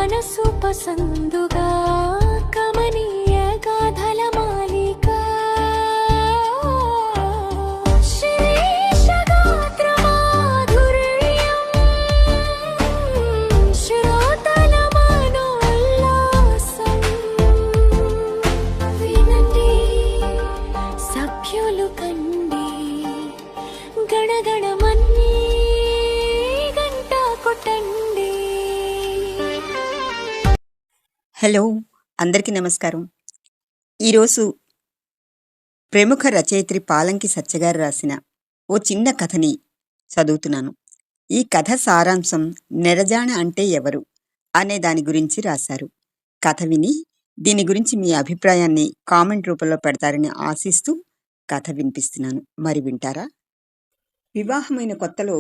మనసు పసందుగా కమనీయ గాథల మాలిక శీర్షగాత్ర మాధుర్యం శ్రోతల మనోల్లాసం వినండి సభ్యులు కండి గణగణమన్నీ గంట కొట్టండి. హలో, అందరికీ నమస్కారం. ఈరోజు ప్రముఖ రచయిత్రి పాలంకి సత్యగారు రాసిన ఓ చిన్న కథని చదువుతున్నాను. ఈ కథ సారాంశం నెరజాణ అంటే ఎవరు అనే దాని గురించి రాశారు. కథ విని దీని గురించి మీ అభిప్రాయాన్ని కామెంట్ రూపంలో పెడతారని ఆశిస్తూ కథ వినిపిస్తున్నాను. మరి వింటారా? వివాహమైన కొత్తలో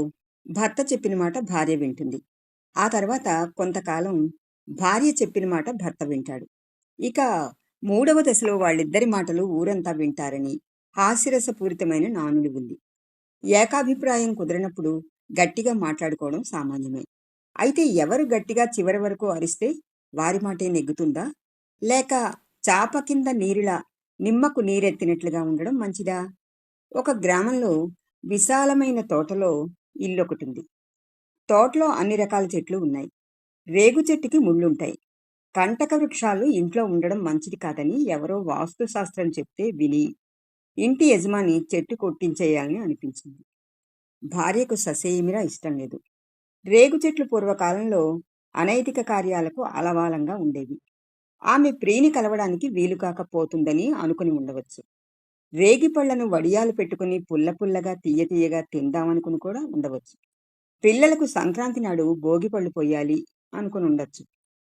భర్త చెప్పిన మాట భార్య వింటుంది. ఆ తర్వాత కొంతకాలం భార్య చెప్పిన మాట భర్త వింటాడు. ఇక 3వ దశలో వాళ్ళిద్దరి మాటలు ఊరంతా వింటారని హాస్యరసపూరితమైన నానుడి ఉంది. ఏకాభిప్రాయం కుదిరినప్పుడు గట్టిగా మాట్లాడుకోవడం సామాన్యమే. అయితే ఎవరు గట్టిగా చివరి వరకు అరిస్తే వారి మాటే నెగ్గుతుందా, లేక చాప కింద నీరులా నిమ్మకు నీరెత్తినట్లుగా ఉండడం మంచిదా? ఒక గ్రామంలో విశాలమైన తోటలో ఇల్లొకటుంది. తోటలో అన్ని రకాల చెట్లు ఉన్నాయి. రేగు చెట్టుకి ముళ్ళుంటాయి. కంటక వృక్షాలు ఇంట్లో ఉండడం మంచిది కాదని ఎవరో వాస్తు శాస్త్రం చెప్తే విని ఇంటి యజమాని చెట్టు కొట్టించేయాలని అనిపించింది. భార్యకు ససేమిరా ఇష్టం లేదు. రేగు చెట్లు పూర్వకాలంలో అనైతిక కార్యాలకు అలవాలంగా ఉండేవి. ఆమె ప్రియుని కలవడానికి వీలు కాకపోతుందని అనుకుని ఉండవచ్చు. రేగి పళ్లను వడియాలు పెట్టుకుని పుల్ల పుల్లగా తీయ తీయగా తిందామనుకుని కూడా ఉండవచ్చు. పిల్లలకు సంక్రాంతి నాడు భోగి పళ్ళు పొయ్యాలి అనుకుని ఉండొచ్చు.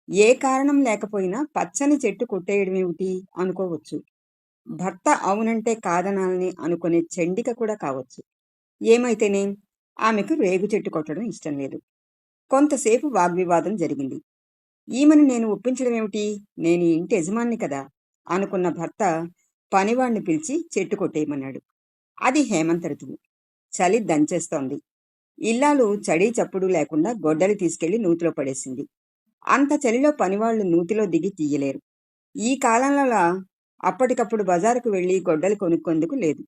ఏ కారణం లేకపోయినా పచ్చని చెట్టు కొట్టేయడమేమిటి అనుకోవచ్చు. భర్త అవునంటే కాదనాలని అనుకునే చండిక కూడా కావచ్చు. ఏమైతేనే ఆమెకు రేగు చెట్టు కొట్టడం ఇష్టం లేదు. కొంతసేపు వాగ్వివాదం జరిగింది. ఈమెను నేను ఒప్పించడం ఏమిటి, నేను ఈ ఇంటి యజమాని కదా అనుకున్న భర్త పనివాణ్ణి పిలిచి చెట్టు కొట్టేయమన్నాడు. అది హేమంత ఋతువు. చలి దంచేస్తోంది. ఇల్లాలు చడీ చప్పుడు లేకుండా గొడ్డలి తీసుకెళ్లి నూతిలో పడేసింది. అంత చలిలో పనివాళ్లు నూతిలో దిగి తీయలేరు. ఈ కాలంలో అప్పటికప్పుడు బజారుకు వెళ్లి గొడ్డలి కొనుక్కొందుకు లేదు.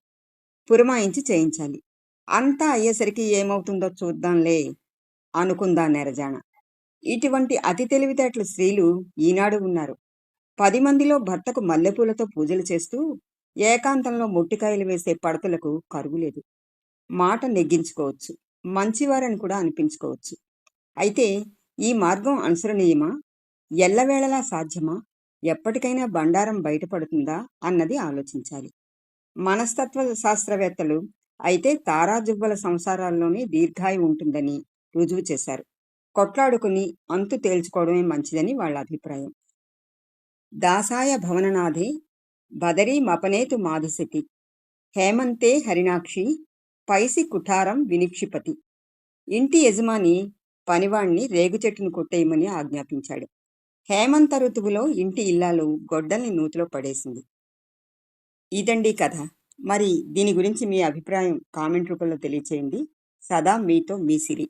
పురమాయించి చేయించాలి. అంతా అయ్యేసరికి ఏమవుతుందో చూద్దాంలే అనుకుందా నెరజాణ. ఇటువంటి అతి తెలివితేటల స్త్రీలు ఈనాడు ఉన్నారు. 10 మందిలో భర్తకు మల్లెపూలతో పూజలు చేస్తూ ఏకాంతంలో మొట్టికాయలు వేసే పడతులకు కరువులేదు. మాట నెగ్గించుకోవచ్చు, మంచివారని కూడా అనిపించుకోవచ్చు. అయితే ఈ మార్గం అనుసరణీయమా? ఎల్లవేళలా సాధ్యమా? ఎప్పటికైనా బండారం బయటపడుతుందా అన్నది ఆలోచించాలి. మనస్తత్వ శాస్త్రవేత్తలు అయితే తారాజువ్వల సంసారాల్లోనే దీర్ఘాయు ఉంటుందని రుజువు చేశారు. కొట్లాడుకుని అంతు తేల్చుకోవడమే మంచిదని వాళ్ళ అభిప్రాయం. దాసాయ భవననాథే బదరీ మపనేతు మాధుశతి హేమంతే హరిణాక్షి పైసి కుఠారం వినిక్షిపతి. ఇంటి యజమాని పనివాణ్ణి రేగు చెట్టును కొట్టేయమని ఆజ్ఞాపించాడు. హేమంత ఋతువులో ఇంటి ఇల్లాలు గొడ్డల్ని నూతిలో పడేసింది. ఇదండి కథ. మరి దీని గురించి మీ అభిప్రాయం కామెంట్ రూపంలో తెలియచేయండి. సదా మీతో మీ సిరి.